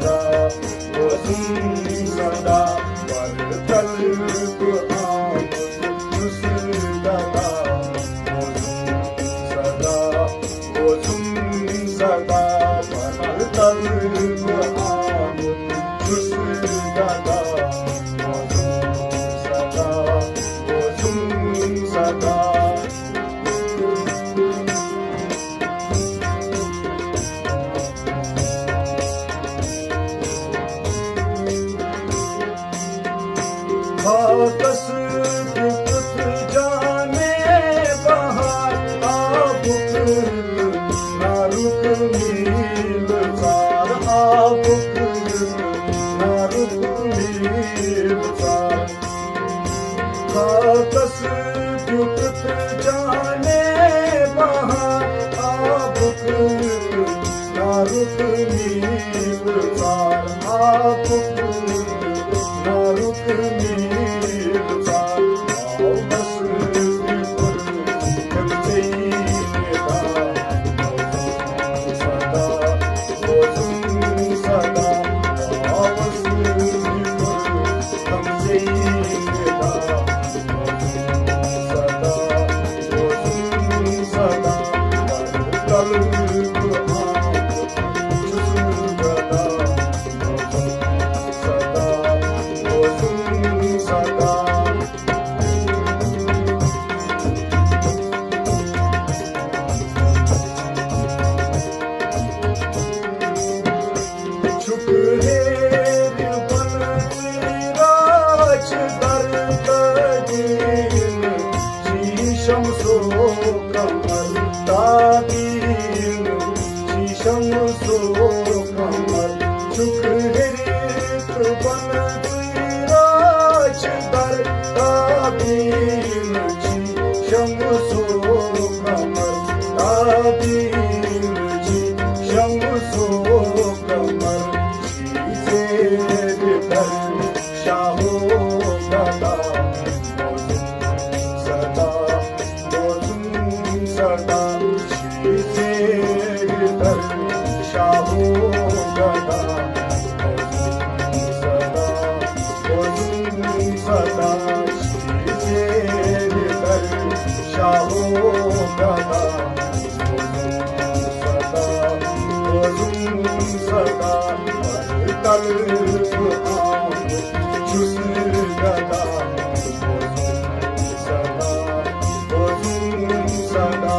सदा बोलूं सदा परतल आम खुश सदा बोलूं सदा बोलूं सदा परतल आम खुश सदा बोलूं सदा बोलूं सदा कस दुख जाने बहार आबुक ना रुक मील सार आबुक ना रुक मील सार कस दुख जाने बहार आबुक ना रुक मील सार आबुक ना रुक मील शमसो कमल तादीन शमसो कमल सुख हिरित बन राज दर तादीन शमसो कमल तादीन शमसो कमल शेर दर शाहो गदा सदा शेर दर शाहो गदा सदा बोलूं सदा शेर दर शाहो गदा सदा बोलूं सदा तल आम खुश गदा सदा बोलूं सदा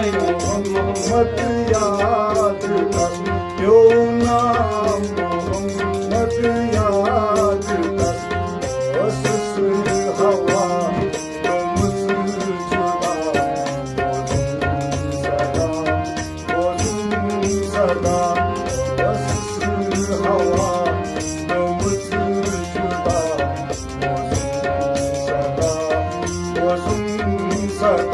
मत याद कर क्यों ना मत याद कर बस हवा बोलूं सदा बस हवा सदा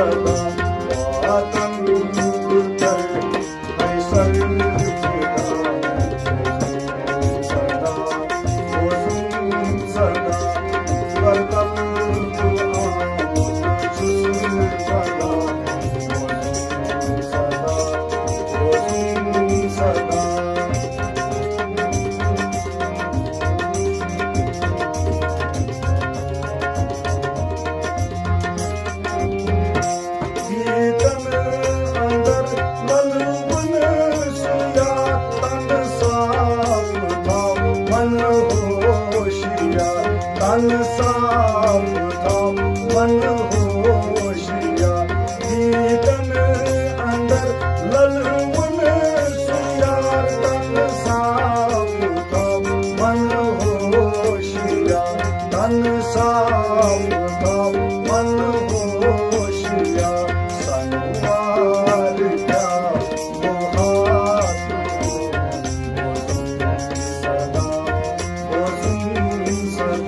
सदा वातन कर ऐसर सदा बोझुं सदा करतब छुस सदा बोझुं सदा तन साम थाम मन होशिया दीदन अंदर ललमुन सुयार तन साम थाम मन होशिया तन साम थाम मन होशिया संवार क्या मोहात सदा बोझुं सदा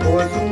was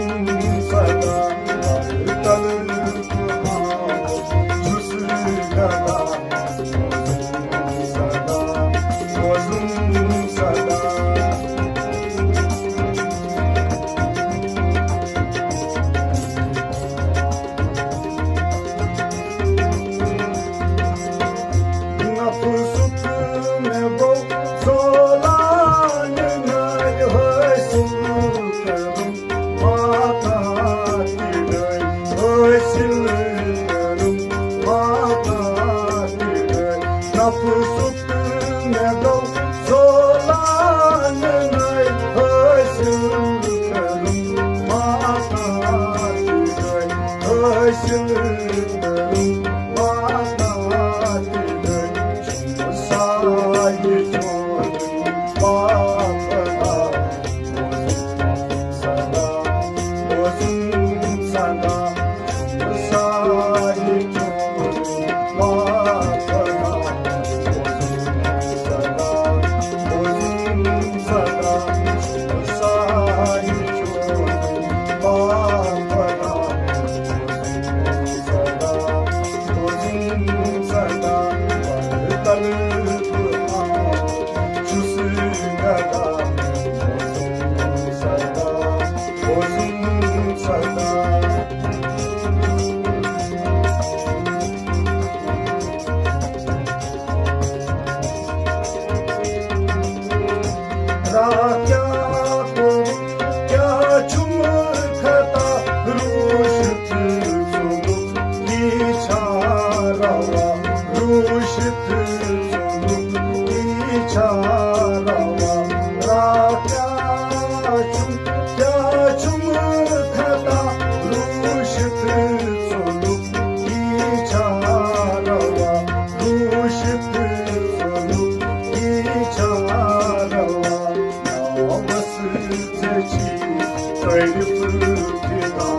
ऐरिफिदा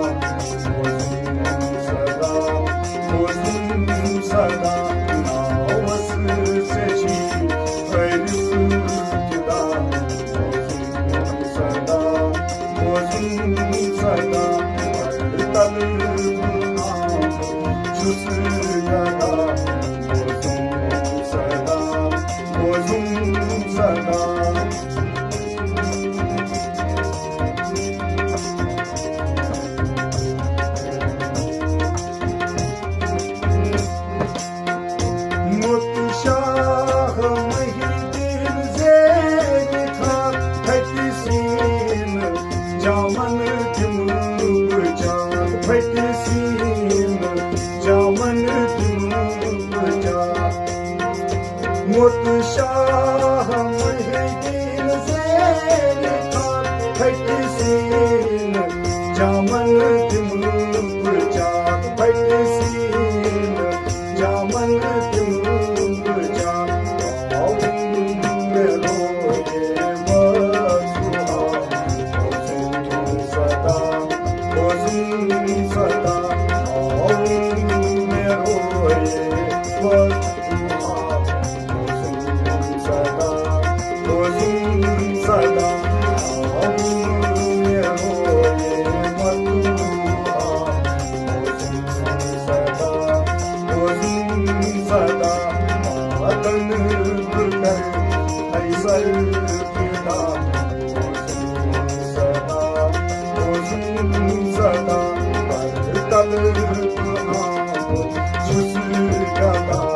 मोजून सदा नावस त्याची ऐरिफिदा मोजून सदा शाह महिदीन ज़ेर खान फटसीन जामन दिमुल जात फटसीन जामन दिमुल जात मेरो ये मसुहा सदा सदा मेरो ये सदा